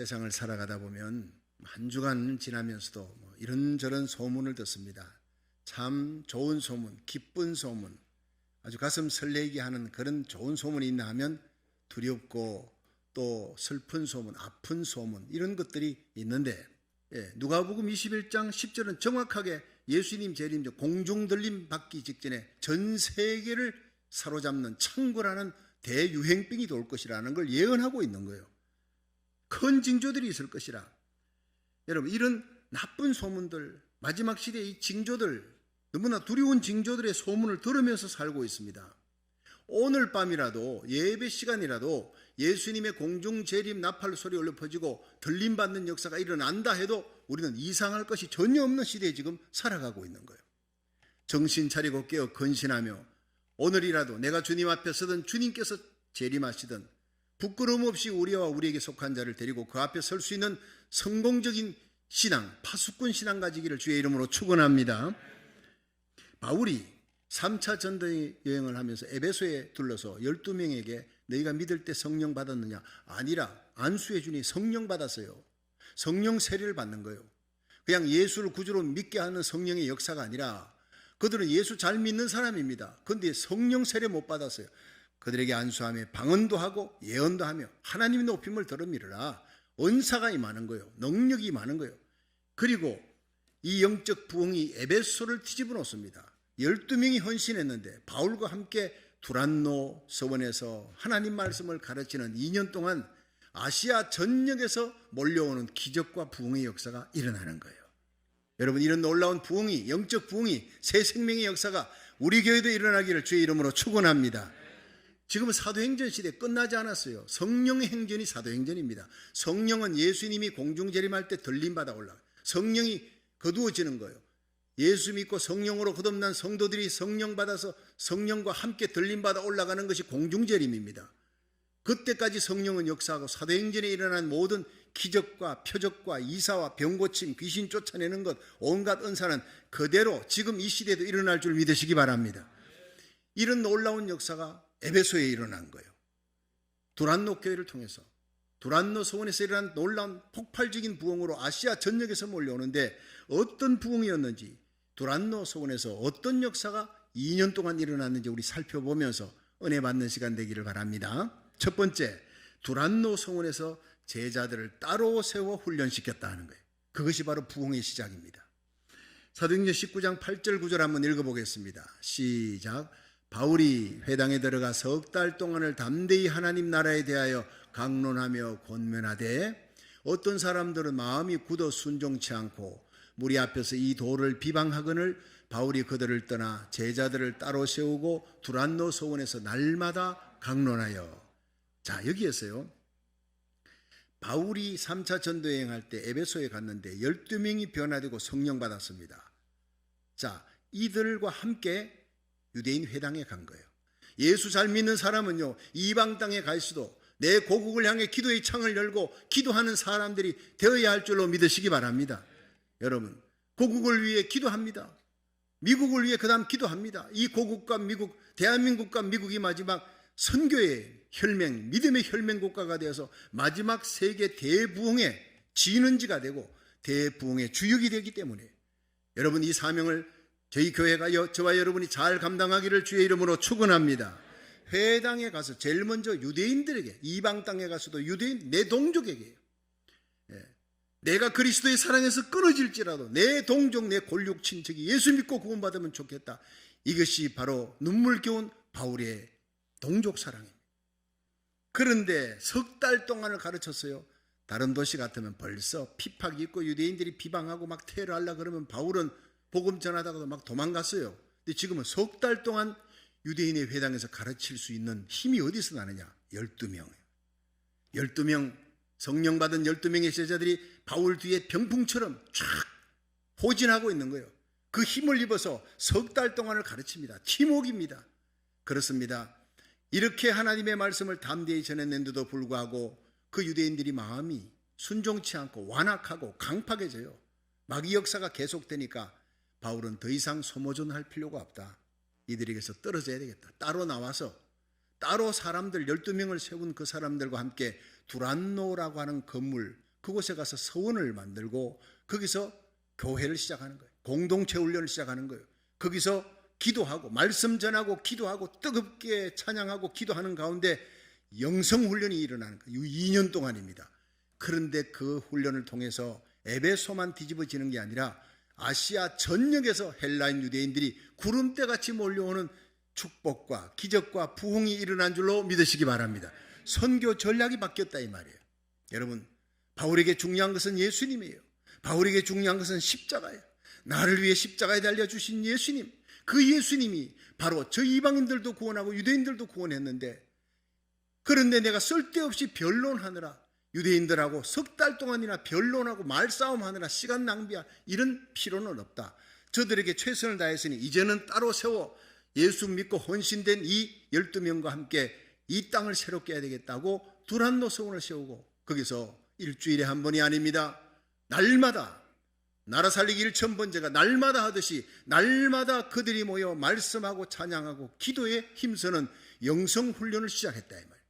세상을 살아가다 보면 한 주간 지나면서도 이런저런 소문을 듣습니다. 참 좋은 소문, 기쁜 소문, 아주 가슴 설레게 하는 그런 좋은 소문이 있나 하면 두렵고 또 슬픈 소문, 아픈 소문, 이런 것들이 있는데, 누가복음 21장 10절은 정확하게 예수님 재림 전 공중 들림 받기 직전에 전 세계를 사로잡는 창궐하는 대유행병이 돌 것이라는 걸 예언하고 있는 거예요. 큰 징조들이 있을 것이라. 여러분, 이런 나쁜 소문들, 마지막 시대의 이 징조들, 너무나 두려운 징조들의 소문을 들으면서 살고 있습니다. 오늘 밤이라도, 예배 시간이라도 예수님의 공중 재림 나팔 소리 올려 퍼지고 들림받는 역사가 일어난다 해도 우리는 이상할 것이 전혀 없는 시대에 지금 살아가고 있는 거예요. 정신 차리고 깨어 근신하며 오늘이라도 내가 주님 앞에 서든 주님께서 재림하시든 부끄러움 없이 우리와 우리에게 속한 자를 데리고 그 앞에 설 수 있는 성공적인 신앙, 파수꾼 신앙 가지기를 주의 이름으로 축원합니다. 바울이 3차 전도 여행을 하면서 에베소에 둘러서 12명에게 너희가 믿을 때 성령 받았느냐? 아니라 안수해 주니 성령 받았어요. 성령 세례를 받는 거예요. 그냥 예수를 구주로 믿게 하는 성령의 역사가 아니라 그들은 예수 잘 믿는 사람입니다. 그런데 성령 세례 못 받았어요. 그들에게 안수하며 방언도 하고 예언도 하며 하나님의 높임을 들으미르라. 은사가 많은 거예요. 능력이 많은 거예요. 그리고 이 영적 부흥이 에베소를 뒤집어 놓습니다. 12명이 헌신했는데 바울과 함께 두란노 서원에서 하나님 말씀을 가르치는 2년 동안 아시아 전역에서 몰려오는 기적과 부흥의 역사가 일어나는 거예요. 여러분, 이런 놀라운 부흥이, 영적 부흥이, 새 생명의 역사가 우리 교회도 일어나기를 주의 이름으로 축원합니다. 지금은 사도행전 시대 끝나지 않았어요. 성령의 행전이 사도행전입니다. 성령은 예수님이 공중재림할 때 들림받아 올라가요. 성령이 거두어지는 거예요. 예수 믿고 성령으로 거듭난 성도들이 성령 받아서 성령과 함께 들림받아 올라가는 것이 공중재림입니다. 그때까지 성령은 역사하고 사도행전에 일어난 모든 기적과 표적과 이사와 병고침, 귀신 쫓아내는 것, 온갖 은사는 그대로 지금 이 시대에도 일어날 줄 믿으시기 바랍니다. 이런 놀라운 역사가 에베소에 일어난 거예요. 두란노 교회를 통해서, 두란노 서원에서 일어난 놀라운 폭발적인 부흥으로 아시아 전역에서 몰려오는데 어떤 부흥이었는지, 두란노 서원에서 어떤 역사가 2년 동안 일어났는지 우리 살펴보면서 은혜 받는 시간 되기를 바랍니다. 첫 번째, 두란노 서원에서 제자들을 따로 세워 훈련시켰다 하는 거예요. 그것이 바로 부흥의 시작입니다. 사도행전 19장 8절 9절 한번 읽어보겠습니다. 시작. 바울이 회당에 들어가 석 달 동안을 담대히 하나님 나라에 대하여 강론하며 권면하되 어떤 사람들은 마음이 굳어 순종치 않고 무리 앞에서 이 도를 비방하거늘 바울이 그들을 떠나 제자들을 따로 세우고 두란노 서원에서 날마다 강론하여. 자, 여기에서요, 바울이 3차 전도여행할 때 에베소에 갔는데 12명이 변화되고 성령 받았습니다. 자, 이들과 함께 유대인 회당에 간 거예요. 예수 잘 믿는 사람은요, 이방 땅에 가 있어도 내 고국을 향해 기도의 창을 열고 기도하는 사람들이 되어야 할 줄로 믿으시기 바랍니다. 여러분, 고국을 위해 기도합니다. 미국을 위해 그 다음 기도합니다. 이 고국과 미국, 대한민국과 미국이 마지막 선교의 혈맹, 믿음의 혈맹 국가가 되어서 마지막 세계 대부흥의 진원지가 되고 대부흥의 주역이 되기 때문에 여러분, 이 사명을 저희 교회가 저와 여러분이 잘 감당하기를 주의 이름으로 축원합니다. 회당에 가서 제일 먼저 유대인들에게, 이방 땅에 가서도 유대인, 내 동족에게, 내가 그리스도의 사랑에서 끊어질지라도 내 동족, 내 골육 친척이 예수 믿고 구원받으면 좋겠다. 이것이 바로 눈물겨운 바울의 동족 사랑입니다. 그런데 석 달 동안을 가르쳤어요. 다른 도시 같으면 벌써 핍박이 있고 유대인들이 비방하고 막 테러하려고 그러면 바울은 복음 전하다가도 막 도망갔어요. 근데 지금은 석 달 동안 유대인의 회당에서 가르칠 수 있는 힘이 어디서 나느냐? 12명. 12명, 성령 받은 12명의 제자들이 바울 뒤에 병풍처럼 쫙 포진하고 있는 거예요. 그 힘을 입어서 석 달 동안을 가르칩니다. 팀웍입니다. 그렇습니다. 이렇게 하나님의 말씀을 담대히 전했는데도 불구하고 그 유대인들이 마음이 순종치 않고 완악하고 강팍해져요. 마귀 역사가 계속되니까 바울은 더 이상 소모전할 필요가 없다. 이들에게서 떨어져야 되겠다. 따로 나와서 따로 사람들 12명을 세운 그 사람들과 함께 두란노라고 하는 건물, 그곳에 가서 서원을 만들고 거기서 교회를 시작하는 거예요. 공동체 훈련을 시작하는 거예요. 거기서 기도하고 말씀 전하고 기도하고 뜨겁게 찬양하고 기도하는 가운데 영성 훈련이 일어나는 거예요. 2년 동안입니다. 그런데 그 훈련을 통해서 에베소만 뒤집어지는 게 아니라 아시아 전역에서 헬라인 유대인들이 구름대같이 몰려오는 축복과 기적과 부흥이 일어난 줄로 믿으시기 바랍니다. 선교 전략이 바뀌었다 이 말이에요. 여러분, 바울에게 중요한 것은 예수님이에요. 바울에게 중요한 것은 십자가예요. 나를 위해 십자가에 달려주신 예수님, 그 예수님이 바로 저 이방인들도 구원하고 유대인들도 구원했는데, 그런데 내가 쓸데없이 변론하느라 유대인들하고 석 달 동안이나 변론하고 말싸움하느라 시간 낭비할 이런 필요는 없다. 저들에게 최선을 다했으니 이제는 따로 세워 예수 믿고 헌신된 이 12명과 함께 이 땅을 새롭게 해야 되겠다고 두란노 서원을 세우고, 거기서 일주일에 한 번이 아닙니다. 날마다 나라 살리기 1000번째가 날마다 하듯이 날마다 그들이 모여 말씀하고 찬양하고 기도에 힘쓰는 영성 훈련을 시작했다 이 말이에요.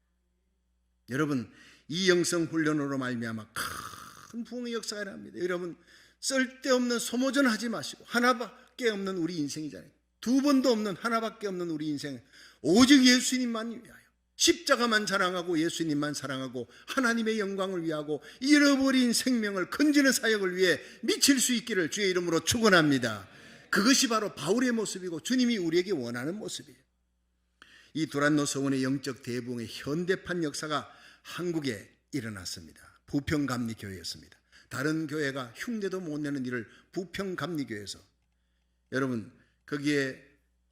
여러분, 이 영성 훈련으로 말미암아 큰 부흥의 역사가 일어납니다. 여러분, 쓸데없는 소모전 하지 마시고, 하나밖에 없는 우리 인생이잖아요. 두 번도 없는 하나밖에 없는 우리 인생, 오직 예수님만 위하여 십자가만 자랑하고 예수님만 사랑하고 하나님의 영광을 위하고 잃어버린 생명을 건지는 사역을 위해 미칠 수 있기를 주의 이름으로 축원합니다. 그것이 바로 바울의 모습이고 주님이 우리에게 원하는 모습이에요. 이 두란노 서원의 영적 대부흥의 현대판 역사가 한국에 일어났습니다. 부평감리교회였습니다. 다른 교회가 흉내도 못 내는 일을 부평감리교회에서, 여러분, 거기에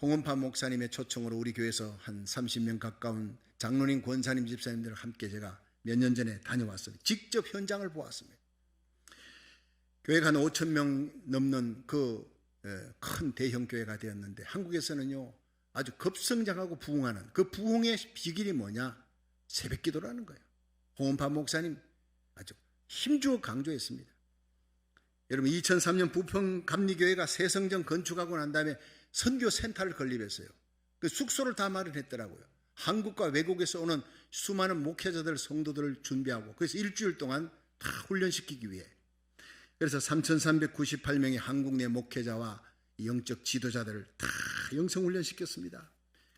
홍원파 목사님의 초청으로 우리 교회에서 한 30명 가까운 장로님, 권사님, 집사님들과 함께 제가 몇 년 전에 다녀왔습니다. 직접 현장을 보았습니다. 교회가 한 5,000명 넘는 그 큰 대형 교회가 되었는데, 한국에서는요 아주 급성장하고 부흥하는 그 부흥의 비결이 뭐냐? 새벽 기도라는 거예요. 홍원파 목사님 아주 힘주어 강조했습니다. 여러분, 2003년 부평감리교회가 새 성전 건축하고 난 다음에 선교센터를 건립했어요. 그 숙소를 다 마련했더라고요. 한국과 외국에서 오는 수많은 목회자들, 성도들을 준비하고, 그래서 일주일 동안 다 훈련시키기 위해, 그래서 3,398명의 한국 내 목회자와 영적 지도자들을 다 영성훈련시켰습니다.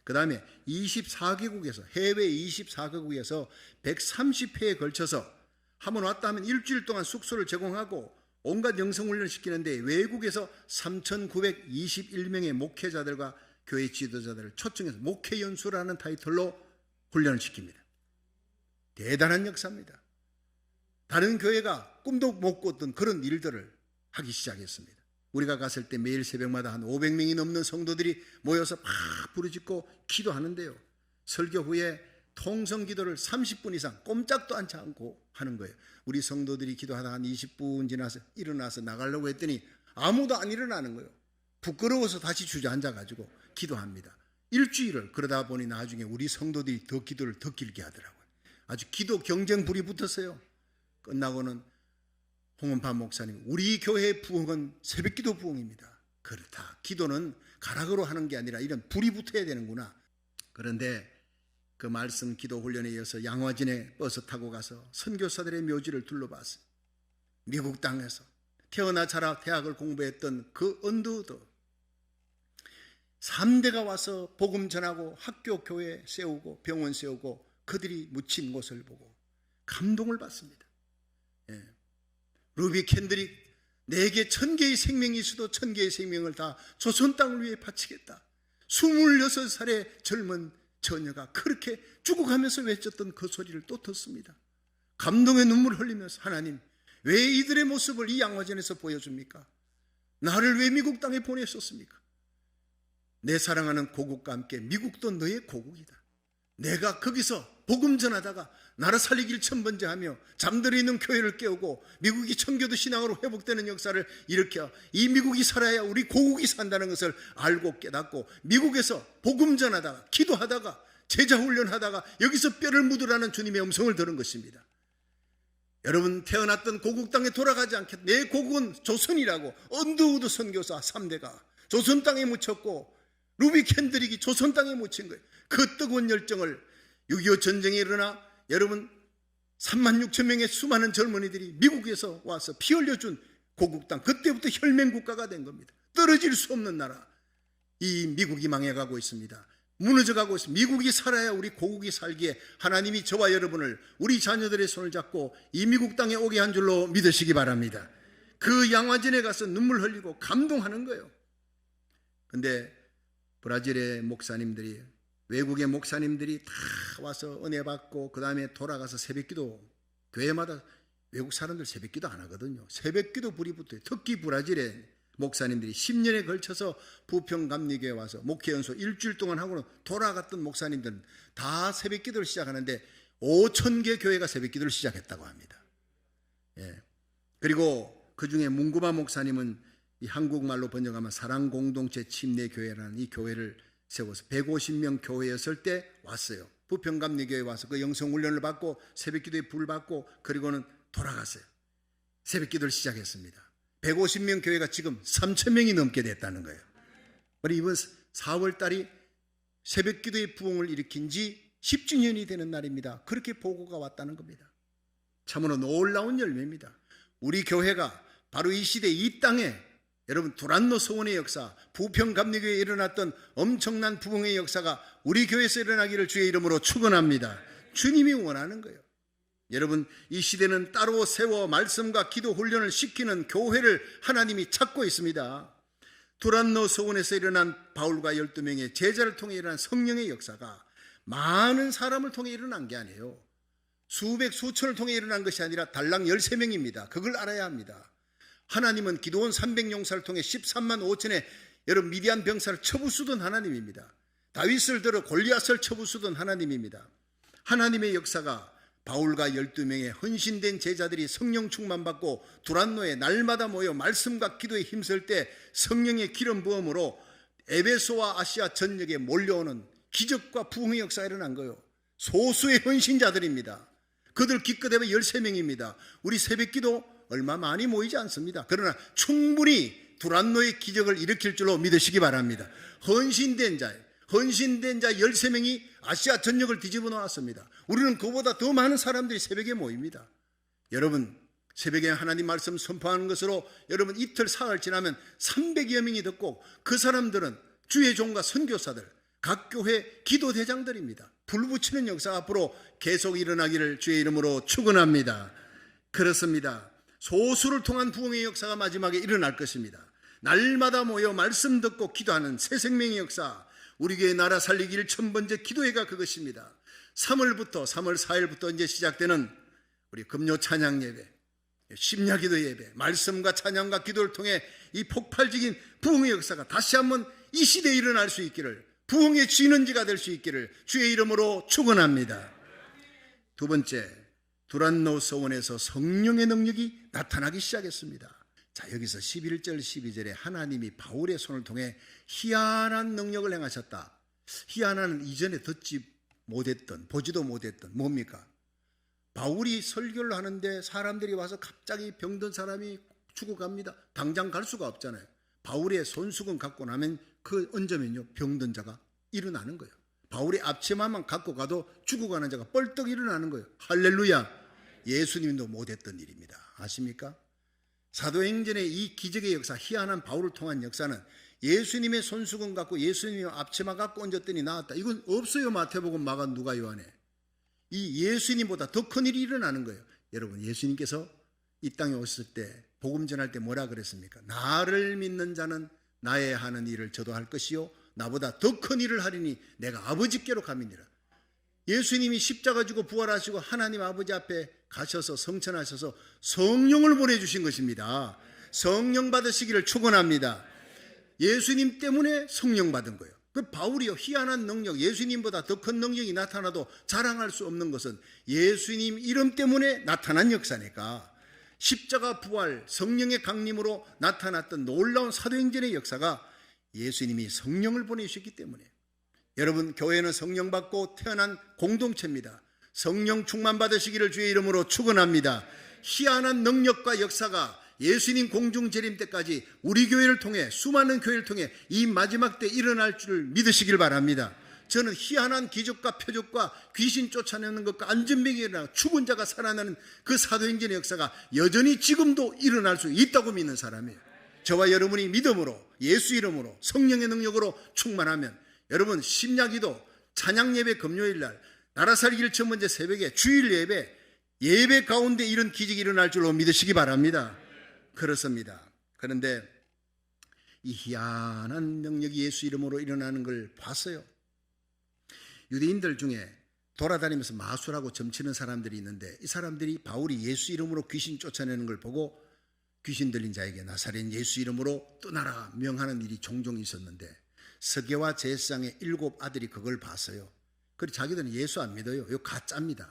그 다음에 24개국에서, 해외 24개국에서 130회에 걸쳐서 한번 왔다 하면 일주일 동안 숙소를 제공하고 온갖 영성훈련을 시키는데, 외국에서 3,921명의 목회자들과 교회 지도자들을 초청해서 목회연수라는 타이틀로 훈련을 시킵니다. 대단한 역사입니다. 다른 교회가 꿈도 못 꿨던 그런 일들을 하기 시작했습니다. 우리가 갔을 때 매일 새벽마다 한 500명이 넘는 성도들이 모여서 막 부르짖고 기도하는데요, 설교 후에 통성 기도를 30분 이상 꼼짝도 않지 않고 하는 거예요. 우리 성도들이 기도하다 한 20분 지나서 일어나서 나가려고 했더니 아무도 안 일어나는 거예요. 부끄러워서 다시 주저앉아가지고 기도합니다. 일주일을 그러다 보니 나중에 우리 성도들이 더 기도를 더 길게 하더라고요. 아주 기도 경쟁 불이 붙었어요. 끝나고는 홍원파 목사님, 우리 교회의 부흥은 새벽기도 부흥입니다. 그렇다. 기도는 가락으로 하는 게 아니라 이런 불이 붙어야 되는구나. 그런데 그 말씀 기도 훈련에 이어서 양화진에 버스 타고 가서 선교사들의 묘지를 둘러봤어요. 미국 땅에서 태어나 자라 대학을 공부했던 그 언더도 3대가 와서 복음 전하고 학교 교회 세우고 병원 세우고 그들이 묻힌 곳을 보고 감동을 받습니다. 예. 루비 캔드릭, 내게 1000개의 생명이 있어도 1000개의 생명을 다 조선 땅을 위해 바치겠다. 26살의 젊은 처녀가 그렇게 죽어가면서 외쳤던 그 소리를 또 듣습니다. 감동의 눈물을 흘리면서, 하나님, 왜 이들의 모습을 이 양화전에서 보여줍니까? 나를 왜 미국 땅에 보내셨습니까? 내 사랑하는 고국과 함께 미국도 너의 고국이다. 내가 거기서 복음 전하다가 나라 살리기를 1000번째 하며 잠들어 있는 교회를 깨우고 미국이 청교도 신앙으로 회복되는 역사를 일으켜 이 미국이 살아야 우리 고국이 산다는 것을 알고 깨닫고, 미국에서 복음 전하다가 기도하다가 제자 훈련하다가 여기서 뼈를 묻으라는 주님의 음성을 들은 것입니다. 여러분, 태어났던 고국 땅에 돌아가지 않겠다. 내 고국은 조선이라고 언더우드 선교사 3대가 조선 땅에 묻혔고, 루비 캔드릭이 조선 땅에 묻힌 거예요. 그 뜨거운 열정을 6.25 전쟁이 일어나 여러분 3만 6천 명의 수많은 젊은이들이 미국에서 와서 피 흘려준 고국 땅, 그때부터 혈맹국가가 된 겁니다. 떨어질 수 없는 나라. 이 미국이 망해가고 있습니다. 무너져가고 있습니다. 미국이 살아야 우리 고국이 살기에 하나님이 저와 여러분을, 우리 자녀들의 손을 잡고 이 미국 땅에 오게 한 줄로 믿으시기 바랍니다. 그 양화전에 가서 눈물 흘리고 감동하는 거예요. 근데 브라질의 목사님들이, 외국의 목사님들이 다 와서 은혜 받고 그 다음에 돌아가서 새벽기도, 교회마다 외국 사람들 새벽기도 안 하거든요. 새벽기도 불이 붙어요. 특히 브라질의 목사님들이 10년에 걸쳐서 부평감리교회 와서 목회연수 일주일 동안 하고는 돌아갔던 목사님들은 다 새벽기도를 시작하는데 5,000개 교회가 새벽기도를 시작했다고 합니다. 예. 그리고 그 중에 문구바 목사님은 이 한국말로 번역하면 사랑공동체 침례교회라는 이 교회를 세워서 150명 교회였을 때 왔어요. 부평감리교회 와서 그 영성훈련을 받고 새벽기도에 불 받고 그리고는 돌아갔어요. 새벽기도를 시작했습니다. 150명 교회가 지금 3,000명이 넘게 됐다는 거예요. 우리 이번 4월 달이 새벽기도의 부흥을 일으킨 지 10주년이 되는 날입니다. 그렇게 보고가 왔다는 겁니다. 참으로 놀라운 열매입니다. 우리 교회가 바로 이 시대 이 땅에, 여러분 두란노 서원의 역사, 부평감리교회에 일어났던 엄청난 부흥의 역사가 우리 교회에서 일어나기를 주의 이름으로 축원합니다. 주님이 원하는 거예요. 여러분, 이 시대는 따로 세워 말씀과 기도 훈련을 시키는 교회를 하나님이 찾고 있습니다. 두란노 서원에서 일어난 바울과 12명의 제자를 통해 일어난 성령의 역사가 많은 사람을 통해 일어난 게 아니에요. 수백 수천을 통해 일어난 것이 아니라 달랑 13명입니다. 그걸 알아야 합니다. 하나님은 기드온 300용사를 통해 13만 5천의 여러분 미디안 병사를 쳐부수던 하나님입니다. 다윗을 들어 골리앗을 쳐부수던 하나님입니다. 하나님의 역사가 바울과 12명의 헌신된 제자들이 성령 충만받고 두란노에 날마다 모여 말씀과 기도에 힘쓸 때 성령의 기름 부음으로 에베소와 아시아 전역에 몰려오는 기적과 부흥의 역사가 일어난 거예요. 소수의 헌신자들입니다. 그들 기껏 해봐 13명입니다. 우리 새벽기도 얼마 많이 모이지 않습니다. 그러나 충분히 두란노의 기적을 일으킬 줄로 믿으시기 바랍니다. 헌신된 자 13명이 아시아 전역을 뒤집어 놓았습니다. 우리는 그보다 더 많은 사람들이 새벽에 모입니다. 여러분, 새벽에 하나님 말씀 선포하는 것으로 여러분 이틀 사흘 지나면 300여 명이 듣고 그 사람들은 주의 종과 선교사들, 각 교회 기도대장들입니다. 불 붙이는 역사 앞으로 계속 일어나기를 주의 이름으로 축원합니다. 그렇습니다. 소수를 통한 부흥의 역사가 마지막에 일어날 것입니다. 날마다 모여 말씀 듣고 기도하는 새 생명의 역사, 우리 교회 나라 살리기 1000번째 기도회가 그것입니다. 3월 4일부터 이제 시작되는 우리 금요 찬양 예배, 심야기도 예배, 말씀과 찬양과 기도를 통해 이 폭발적인 부흥의 역사가 다시 한번 이 시대에 일어날 수 있기를, 부흥의 진원지가 될 수 있기를 주의 이름으로 축원합니다. 두 번째, 두란노 서원에서 성령의 능력이 나타나기 시작했습니다. 자, 여기서 11절 12절에 하나님이 바울의 손을 통해 희한한 능력을 행하셨다. 희한한 이전에 듣지 못했던, 보지도 못했던 뭡니까? 바울이 설교를 하는데 사람들이 와서 갑자기 병든 사람이 죽어갑니다. 당장 갈 수가 없잖아요. 바울의 손수건 갖고 나면 그 얹으면요 병든 자가 일어나는 거예요. 바울의 앞치마만 갖고 가도 죽어가는 자가 뻘떡 일어나는 거예요. 할렐루야. 예수님도 못했던 일입니다. 아십니까? 사도행전의 이 기적의 역사, 희한한 바울을 통한 역사는 예수님의 손수건 갖고 예수님의 앞치마 갖고 얹었더니 나았다. 이건 없어요. 마태복음, 마가, 누가, 요한에. 이 예수님보다 더 큰 일이 일어나는 거예요. 여러분, 예수님께서 이 땅에 오셨을 때 복음 전할 때 뭐라 그랬습니까? 나를 믿는 자는 나의 하는 일을 저도 할 것이요 나보다 더 큰 일을 하리니 내가 아버지께로 가미니라. 예수님이 십자가 지고 부활하시고 하나님 아버지 앞에 가셔서 성천하셔서 성령을 보내주신 것입니다. 성령 받으시기를 축원합니다. 예수님 때문에 성령 받은 거예요. 그 바울이요, 희한한 능력, 예수님보다 더 큰 능력이 나타나도 자랑할 수 없는 것은 예수님 이름 때문에 나타난 역사니까. 십자가 부활, 성령의 강림으로 나타났던 놀라운 사도행전의 역사가 예수님이 성령을 보내주셨기 때문에. 여러분, 교회는 성령 받고 태어난 공동체입니다. 성령 충만 받으시기를 주의 이름으로 축원합니다. 희한한 능력과 역사가 예수님 공중 재림 때까지 우리 교회를 통해, 수많은 교회를 통해 이 마지막 때 일어날 줄 믿으시길 바랍니다. 저는 희한한 기적과 표적과 귀신 쫓아내는 것과 안전병이 일어나 죽은 자가 살아나는 그 사도행전의 역사가 여전히 지금도 일어날 수 있다고 믿는 사람이에요. 저와 여러분이 믿음으로, 예수 이름으로, 성령의 능력으로 충만하면 여러분 심야기도, 찬양예배 금요일날, 나라 살기를 첫 번째 새벽에 주일 예배 가운데 이런 기적이 일어날 줄로 믿으시기 바랍니다. 그렇습니다. 그런데 이 희한한 능력이 예수 이름으로 일어나는 걸 봤어요. 유대인들 중에 돌아다니면서 마술하고 점치는 사람들이 있는데 이 사람들이 바울이 예수 이름으로 귀신 쫓아내는 걸 보고 귀신 들린 자에게 나사렛 예수 이름으로 떠나라 명하는 일이 종종 있었는데 서게와 제사장의 7 아들이 그걸 봤어요. 그리고 자기들은 예수 안 믿어요. 이거 가짜입니다.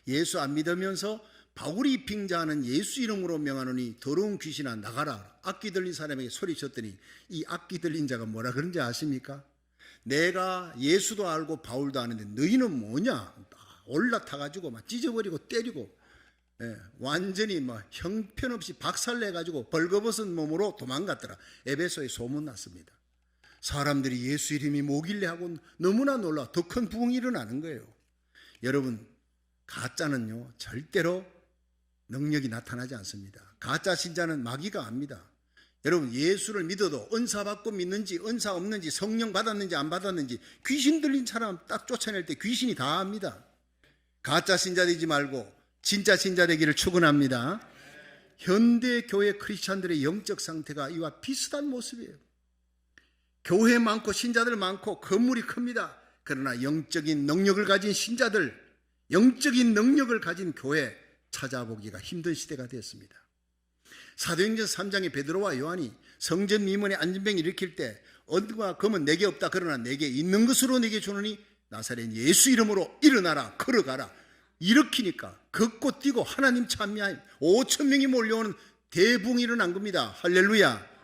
예수 안 믿으면서 바울이 빙자하는 예수 이름으로 명하노니 더러운 귀신아 나가라. 악기 들린 사람에게 소리쳤더니 이 악기 들린 자가 뭐라 그런지 아십니까? 내가 예수도 알고 바울도 아는데 너희는 뭐냐? 올라타가지고 막 찢어버리고 때리고 완전히 막 형편없이 박살내가지고 벌거벗은 몸으로 도망갔더라. 에베소에 소문났습니다. 사람들이 예수 이름이 뭐길래 하고 너무나 놀라 더 큰 부흥이 일어나는 거예요. 여러분 가짜는요 절대로 능력이 나타나지 않습니다. 가짜 신자는 마귀가 압니다. 여러분 예수를 믿어도 은사 받고 믿는지 은사 없는지 성령 받았는지 안 받았는지 귀신 들린 사람 딱 쫓아낼 때 귀신이 다 압니다. 가짜 신자 되지 말고 진짜 신자 되기를 축원합니다. 현대 교회 크리스찬들의 영적 상태가 이와 비슷한 모습이에요. 교회 많고 신자들 많고 건물이 큽니다. 그러나 영적인 능력을 가진 신자들, 영적인 능력을 가진 교회 찾아보기가 힘든 시대가 되었습니다. 사도행전 3장에 베드로와 요한이 성전 미문에 안전병 일으킬 때 은과 금은 내게 없다 그러나 내게 있는 것으로 내게 주노니 나사렛 예수 이름으로 일어나라 걸어가라 일으키니까 걷고 뛰고 하나님 찬미하여 5,000명이 몰려오는 대붕이 일어난 겁니다. 할렐루야.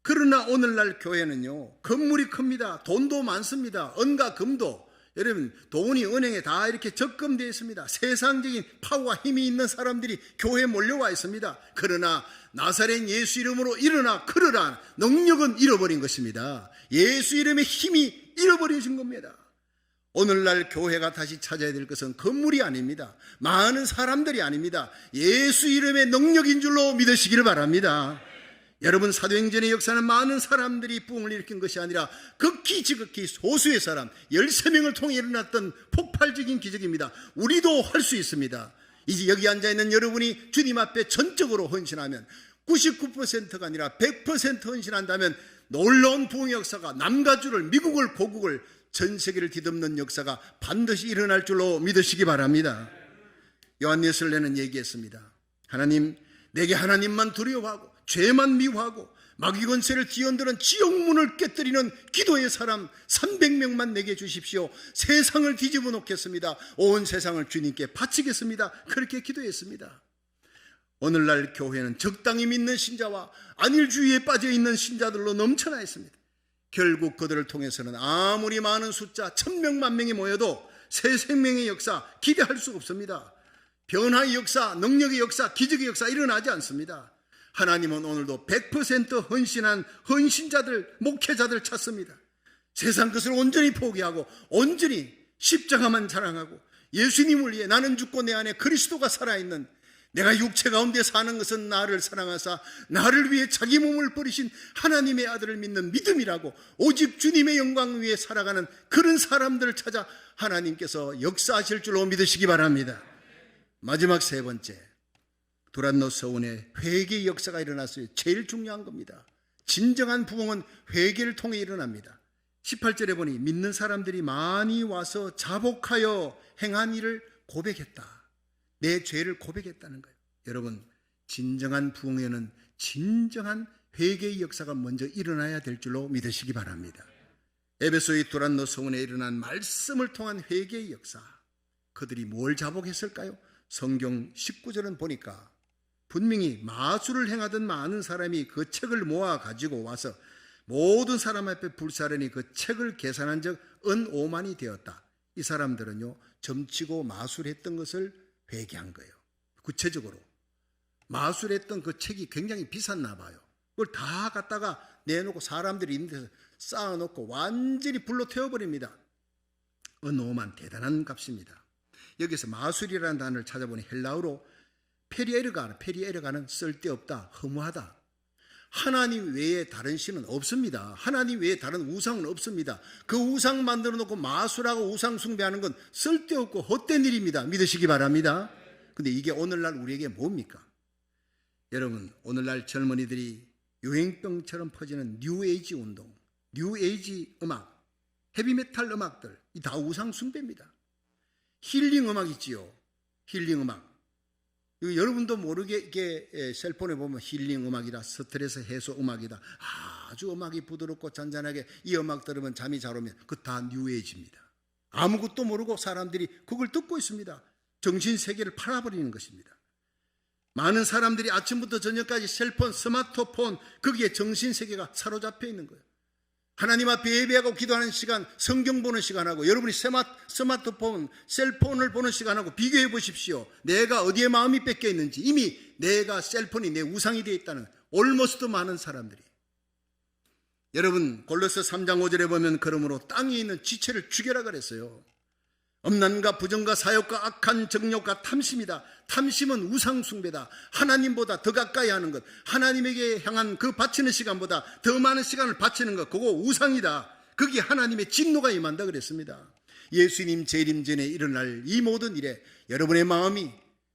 그러나 오늘날 교회는요 건물이 큽니다. 돈도 많습니다. 은과 금도 여러분 돈이 은행에 다 이렇게 적금되어 있습니다. 세상적인 파워와 힘이 있는 사람들이 교회에 몰려와 있습니다. 그러나 나사렛 예수 이름으로 일어나 걸으라 능력은 잃어버린 것입니다. 예수 이름의 힘이 잃어버려진 겁니다. 오늘날 교회가 다시 찾아야 될 것은 건물이 아닙니다. 많은 사람들이 아닙니다. 예수 이름의 능력인 줄로 믿으시기를 바랍니다. 여러분 사도행전의 역사는 많은 사람들이 부흥을 일으킨 것이 아니라 극히 지극히 소수의 사람 13명을 통해 일어났던 폭발적인 기적입니다. 우리도 할 수 있습니다. 이제 여기 앉아있는 여러분이 주님 앞에 전적으로 헌신하면 99%가 아니라 100% 헌신한다면 놀라운 부흥의 역사가 남가주를 미국을 고국을 전 세계를 뒤덮는 역사가 반드시 일어날 줄로 믿으시기 바랍니다. 요한예술내는 얘기했습니다. 하나님 내게 하나님만 두려워하고 죄만 미워하고 마귀 권세를 뒤흔드는 지옥문을 깨뜨리는 기도의 사람 300명만 내게 주십시오. 세상을 뒤집어 놓겠습니다. 온 세상을 주님께 바치겠습니다. 그렇게 기도했습니다. 오늘날 교회는 적당히 믿는 신자와 안일주의에 빠져있는 신자들로 넘쳐나 있습니다. 결국 그들을 통해서는 아무리 많은 숫자 1,000명, 10,000명이 모여도 새 생명의 역사 기대할 수 없습니다. 변화의 역사, 능력의 역사, 기적의 역사 일어나지 않습니다. 하나님은 오늘도 100% 헌신한 헌신자들, 목회자들 찾습니다. 세상 것을 온전히 포기하고 온전히 십자가만 자랑하고 예수님을 위해 나는 죽고 내 안에 그리스도가 살아있는 내가 육체 가운데 사는 것은 나를 사랑하사 나를 위해 자기 몸을 버리신 하나님의 아들을 믿는 믿음이라고 오직 주님의 영광 위에 살아가는 그런 사람들을 찾아 하나님께서 역사하실 줄로 믿으시기 바랍니다. 마지막 세 번째, 두란노 서원에 회개의 역사가 일어났어요. 제일 중요한 겁니다. 진정한 부흥은 회개를 통해 일어납니다. 18절에 보니 믿는 사람들이 많이 와서 자복하여 행한 일을 고백했다. 내 죄를 고백했다는 거예요. 여러분 진정한 부흥에는 진정한 회개의 역사가 먼저 일어나야 될 줄로 믿으시기 바랍니다. 에베소의 두란노 서원에 일어난 말씀을 통한 회개의 역사, 그들이 뭘 자복했을까요? 성경 19절은 보니까 분명히 마술을 행하던 많은 사람이 그 책을 모아 가지고 와서 모든 사람 앞에 불사르니 그 책을 계산한 적 은 5만이 되었다. 이 사람들은요 점치고 마술했던 것을 회개한 거예요. 구체적으로 마술했던 그 책이 굉장히 비쌌나 봐요. 그걸 다 갖다가 내놓고 사람들이 있는 데서 쌓아놓고 완전히 불로 태워버립니다. 어노만 대단한 값입니다. 여기서 마술이라는 단어를 찾아보니 헬라어로 페리에르가는 쓸데없다, 허무하다. 하나님 외에 다른 신은 없습니다. 하나님 외에 다른 우상은 없습니다. 그 우상 만들어 놓고 마술하고 우상 숭배하는 건 쓸데없고 헛된 일입니다. 믿으시기 바랍니다. 근데 이게 오늘날 우리에게 뭡니까? 여러분, 오늘날 젊은이들이 유행병처럼 퍼지는 뉴에이지 운동, 뉴에이지 음악, 헤비메탈 음악들, 이 다 우상 숭배입니다. 힐링 음악 있지요. 힐링 음악. 여러분도 모르게 이게 셀폰에 보면 힐링 음악이다, 스트레스 해소 음악이다, 아주 음악이 부드럽고 잔잔하게 이 음악 들으면 잠이 잘 오면 그거 다 뉴에이지입니다. 아무것도 모르고 사람들이 그걸 듣고 있습니다. 정신세계를 팔아버리는 것입니다. 많은 사람들이 아침부터 저녁까지 셀폰, 스마트폰, 거기에 정신세계가 사로잡혀 있는 거예요. 하나님 앞에 예배하고 기도하는 시간, 성경 보는 시간하고 여러분이 스마트폰, 셀폰을 보는 시간하고 비교해 보십시오. 내가 어디에 마음이 뺏겨 있는지. 이미 내가 셀폰이 내 우상이 되어 있다는, 올모스트 많은 사람들이. 여러분, 골로새 3장 5절에 보면 그러므로 땅에 있는 지체를 죽여라 그랬어요. 음란과 부정과 사욕과 악한 정욕과 탐심이다. 탐심은 우상 숭배다. 하나님보다 더 가까이 하는 것, 하나님에게 향한 그 바치는 시간보다 더 많은 시간을 바치는 것, 그거 우상이다. 거기에 하나님의 진노가 임한다 그랬습니다. 예수님 재림 전에 일어날 이 모든 일에 여러분의 마음이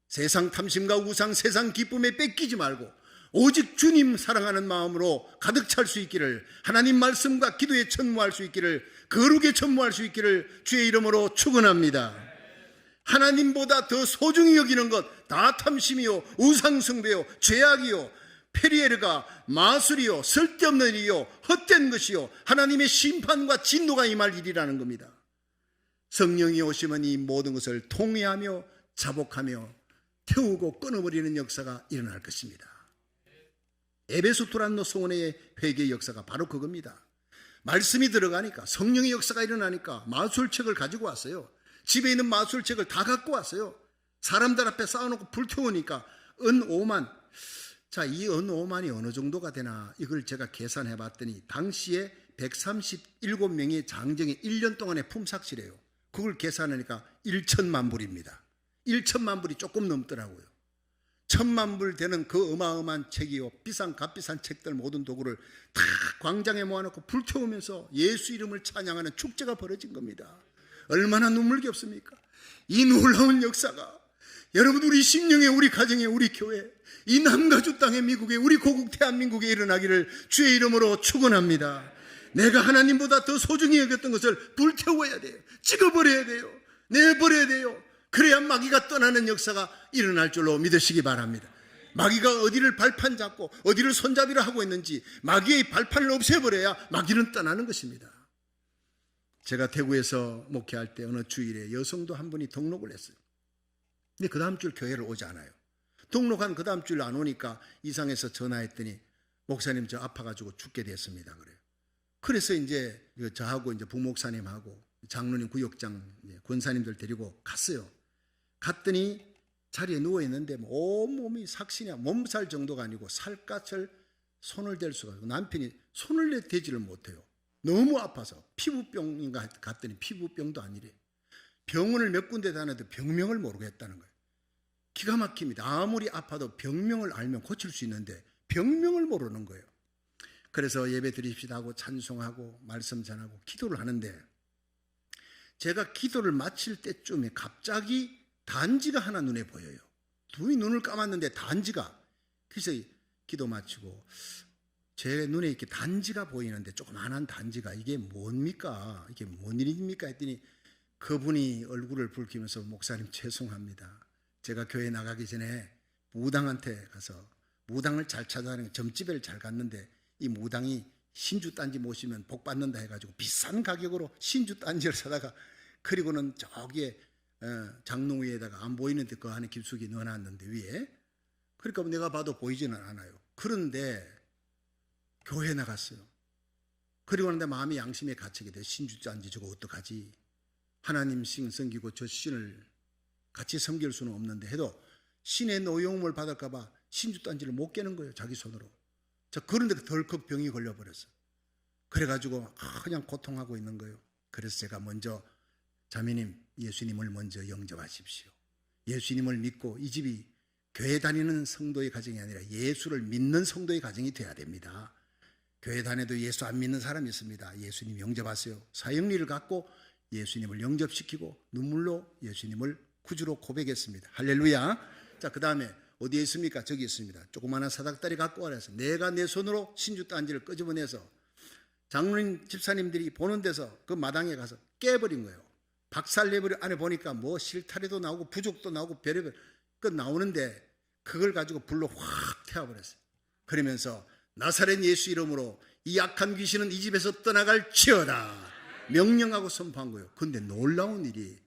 세상 탐심과 우상, 세상 기쁨에 뺏기지 말고 오직 주님 사랑하는 마음으로 가득 찰 수 있기를, 하나님 말씀과 기도에 천무할 수 있기를, 거룩에 천무할 수 있기를 주의 이름으로 축원합니다. 하나님보다 더 소중히 여기는 것 다 탐심이요, 우상숭배요, 죄악이요, 페리에르가 마술이요, 쓸데없는 일이요, 헛된 것이요, 하나님의 심판과 진노가 임할 일이라는 겁니다. 성령이 오시면 이 모든 것을 통회하며 자복하며 태우고 끊어버리는 역사가 일어날 것입니다. 에베소 두란노 성원의 회개의 역사가 바로 그겁니다. 말씀이 들어가니까, 성령의 역사가 일어나니까 마술책을 가지고 왔어요. 집에 있는 마술책을 다 갖고 왔어요. 사람들 앞에 쌓아놓고 불태우니까 은 5만. 자, 이 은 5만이 어느 정도가 되나, 이걸 제가 계산해 봤더니 당시에 137명의 장정이 1년 동안의 품삯이래요. 그걸 계산하니까 1천만 불입니다. 1천만 불이 조금 넘더라고요. 1,000만 불 되는 그 어마어마한 책이요, 값비싼 책들 모든 도구를 다 광장에 모아놓고 불태우면서 예수 이름을 찬양하는 축제가 벌어진 겁니다. 얼마나 눈물겹습니까? 이 놀라운 역사가 여러분, 우리 심령에, 우리 가정에, 우리 교회, 이 남가주 땅의 미국에, 우리 고국 대한민국에 일어나기를 주의 이름으로 축원합니다. 내가 하나님보다 더 소중히 여겼던 것을 불태워야 돼요. 찍어버려야 돼요. 내버려야 돼요. 그래야 마귀가 떠나는 역사가 일어날 줄로 믿으시기 바랍니다. 마귀가 어디를 발판 잡고 어디를 손잡이를 하고 있는지 마귀의 발판을 없애버려야 마귀는 떠나는 것입니다. 제가 대구에서 목회할 때 어느 주일에 여성도 한 분이 등록을 했어요. 근데 그 다음 주일 교회를 오지 않아요. 등록한 그 다음 주일 안 오니까 이상해서 전화했더니 목사님 저 아파가지고 죽게 됐습니다 그래요. 그래서 이제 저하고 이제 부목사님하고 장로님, 구역장, 권사님들 데리고 갔어요. 갔더니 자리에 누워있는데 온몸이 삭신이야. 몸살 정도가 아니고 살갗을 손을 댈 수가 없고, 남편이 손을 대지를 못해요. 너무 아파서. 피부병인가 갔더니 피부병도 아니래. 병원을 몇 군데 다녀도 병명을 모르겠다는 거예요. 기가 막힙니다. 아무리 아파도 병명을 알면 고칠 수 있는데 병명을 모르는 거예요. 그래서 예배 드립시다 하고 찬송하고 말씀 전하고 기도를 하는데, 제가 기도를 마칠 때쯤에 갑자기 단지가 하나 눈에 보여요. 둘이 눈을 감았는데 단지가. 그래서 기도 마치고 제 눈에 이렇게 단지가 보이는데, 조그만한 단지가, 이게 뭡니까? 이게 뭔 일입니까? 했더니 그분이 얼굴을 붉히면서 목사님 죄송합니다. 제가 교회 나가기 전에 무당한테 가서 무당을 잘 찾아다니는 점집을 잘 갔는데 이 무당이 신주단지 모시면 복 받는다 해가지고 비싼 가격으로 신주단지를 사다가, 그리고는 저기에 장롱 위에다가 안 보이는데 그 안에 깊숙이 넣어놨는데 위에, 그러니까 내가 봐도 보이지는 않아요. 그런데 교회 나갔어요. 그리고 나는데 마음이 양심에 갇히게 돼. 신주단지 저거 어떡하지? 하나님 신 섬기고 저 신을 같이 섬길 수는 없는데 해도 신의 노여움을 받을까 봐 신주단지를 못 깨는 거예요, 자기 손으로. 저 그런데 덜컥 병이 걸려버렸어요. 그래가지고 그냥 고통하고 있는 거예요. 그래서 제가 먼저 자매님, 예수님을 먼저 영접하십시오. 예수님을 믿고 이 집이 교회 다니는 성도의 가정이 아니라 예수를 믿는 성도의 가정이 돼야 됩니다. 교회 다녀도 예수 안 믿는 사람이 있습니다. 예수님 영접하세요. 사형리를 갖고 예수님을 영접시키고 눈물로 예수님을 구주로 고백했습니다. 할렐루야. 자, 그 다음에 어디에 있습니까? 저기 있습니다. 조그마한 사닥다리 갖고 와서 내가 내 손으로 신주 단지를 끄집어내서 장로님 집사님들이 보는 데서 그 마당에 가서 깨버린 거예요. 박살내버려. 안에 보니까 뭐 실타래도 나오고 부족도 나오고 별의별 그 나오는데 그걸 가지고 불로 확 태워버렸어요. 그러면서 나사렛 예수 이름으로 이 악한 귀신은 이 집에서 떠나갈지어다 명령하고 선포한 거예요. 그런데 놀라운 일이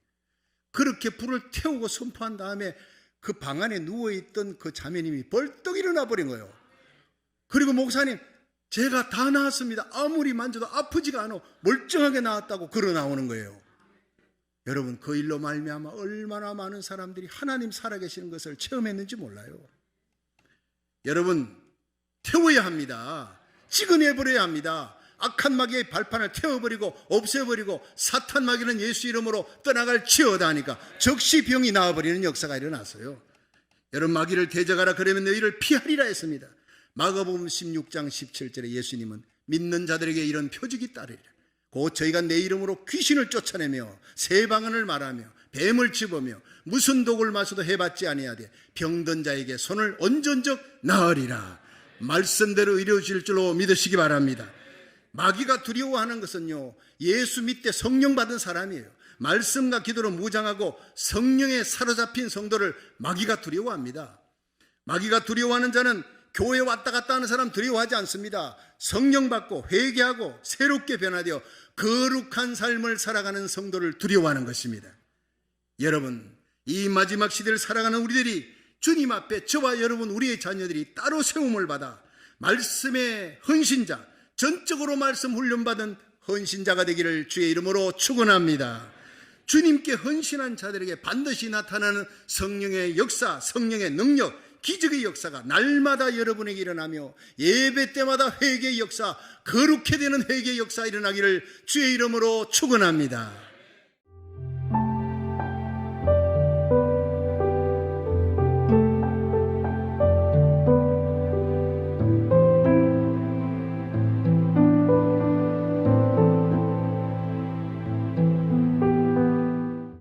그렇게 불을 태우고 선포한 다음에 그 방 안에 누워있던 그 자매님이 벌떡 일어나 버린 거예요. 그리고 목사님, 제가 다 나았습니다. 아무리 만져도 아프지가 않아. 멀쩡하게 나았다고 걸어 나오는 거예요. 여러분, 그 일로 말미암아 얼마나 많은 사람들이 하나님 살아계시는 것을 체험했는지 몰라요. 여러분, 태워야 합니다. 찍어내버려야 합니다. 악한 마귀의 발판을 태워버리고 없애버리고 사탄 마귀는 예수 이름으로 떠나갈지어다 하니까 즉시 병이 나와버리는 역사가 일어났어요. 여러분, 마귀를 대적하라 그러면 너희를 피하리라 했습니다. 마가복음 16장 17절에 예수님은 믿는 자들에게 이런 표적이 따르리라. 곧 저희가 내 이름으로 귀신을 쫓아내며 새 방언을 말하며 뱀을 집으며 무슨 독을 마셔도 해받지 아니하되 병든 자에게 손을 얹은 적 나으리라. 말씀대로 이루어질 줄로 믿으시기 바랍니다. 마귀가 두려워하는 것은요, 예수 믿되 성령 받은 사람이에요. 말씀과 기도로 무장하고 성령에 사로잡힌 성도를 마귀가 두려워합니다. 마귀가 두려워하는 자는 교회 왔다 갔다 하는 사람 두려워하지 않습니다. 성령 받고 회개하고 새롭게 변화되어 거룩한 삶을 살아가는 성도를 두려워하는 것입니다. 여러분, 이 마지막 시대를 살아가는 우리들이 주님 앞에 저와 여러분 우리의 자녀들이 따로 세움을 받아 말씀의 헌신자, 전적으로 말씀 훈련받은 헌신자가 되기를 주의 이름으로 축원합니다. 주님께 헌신한 자들에게 반드시 나타나는 성령의 역사, 성령의 능력, 기적의 역사가 날마다 여러분에게 일어나며 예배 때마다 회개의 역사, 거룩해 되는 회개의 역사 일어나기를 주의 이름으로 축원합니다.